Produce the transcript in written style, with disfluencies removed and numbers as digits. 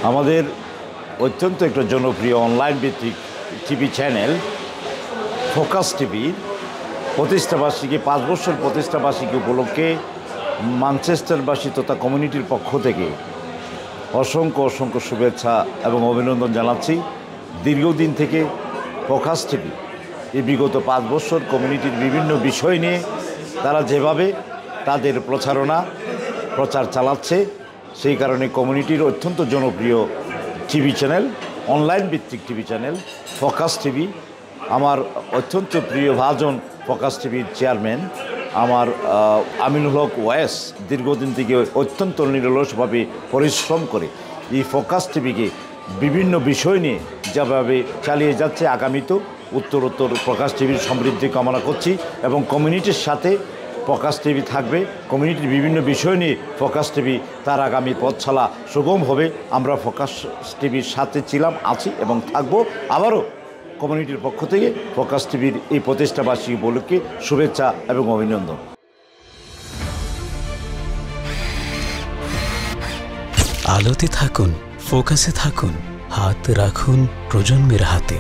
আমাদের অত্যন্ত একটা জনপ্রিয় অনলাইন ভিত্তিক টিভি চ্যানেল ফোকাস টিভির প্রতিষ্ঠাবার্ষিকী 5 বছর প্রতিষ্ঠাবার্ষিকী উপলক্ষে ম্যানচেস্টারবাসী তথা কমিউনিটির পক্ষ থেকে অসংখ্য শুভেচ্ছা এবং অভিনন্দন জানাচ্ছি। দীর্ঘদিন থেকে ফোকাস টিভি এই বিগত 5 বছর কমিউনিটির বিভিন্ন বিষয় নিয়ে তারা যেভাবে তাদের প্রচার চালাচ্ছে, সেই কারণে কমিউনিটির অত্যন্ত জনপ্রিয় টিভি চ্যানেল, অনলাইন ভিত্তিক টিভি চ্যানেল ফোকাস টিভি। আমার অত্যন্ত প্রিয় ভাজন ফোকাস টিভির চেয়ারম্যান আমার আমিনুল হক ওয়েস দীর্ঘদিন থেকে অত্যন্ত নিরলসভাবে পরিশ্রম করে এই ফোকাস টিভিকে বিভিন্ন বিষয় নিয়ে যেভাবে চালিয়ে যাচ্ছে, আগামীতেও উত্তরোত্তর ফোকাস টিভির সমৃদ্ধি কামনা করছি এবং কমিউনিটির সাথে ফোকাস টিভি থাকবে। কমিউনিটির বিভিন্ন বিষয় নিয়ে ফোকাস টিভি তার আগামী পথ চলা সুগম হবে। আমরা ফোকাস টিভির সাথে ছিলাম, আছি এবং থাকবো। আবারও কমিউনিটির পক্ষ থেকে ফোকাস টিভির এই প্রতিষ্ঠাবার্ষিকী উপলক্ষে শুভেচ্ছা এবং অভিনন্দন। আলোতে থাকুন, ফোকাসে থাকুন, হাত রাখুন প্রজন্মের হাতে।